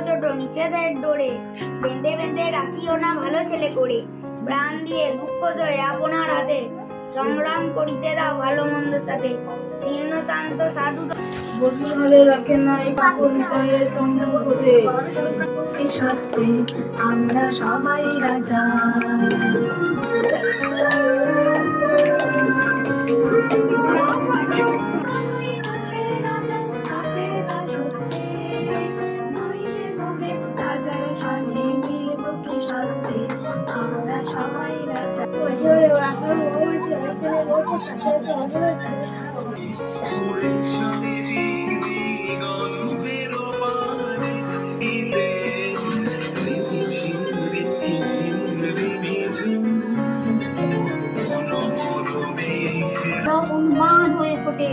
ছোট নিষেধের ডোরে, বেঁধে বেঁধে রাখিও না ভালো ছেলে করে। প্রাণ দিয়ে দুঃখ জয় আপনার হাতে, সংগ্রাম করিতে দাও ভালো মন্দ সাথে। শীর্ণ শান্ত সাধু বসুধরে রাখে নাই কাপড় গায়ে সম্মুখে, সাথে আমরা সবাই রাজা। আমরা সবাই রাজা। উন্মাদ হয়ে ছোটে,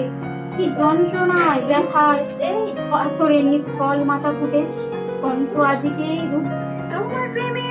কি যন্ত্রণায় ব্যথায় এই পাথরে নিষ্ফল মাথা ফুটে, কণ্ঠ আজিকে তোমার প্রেমে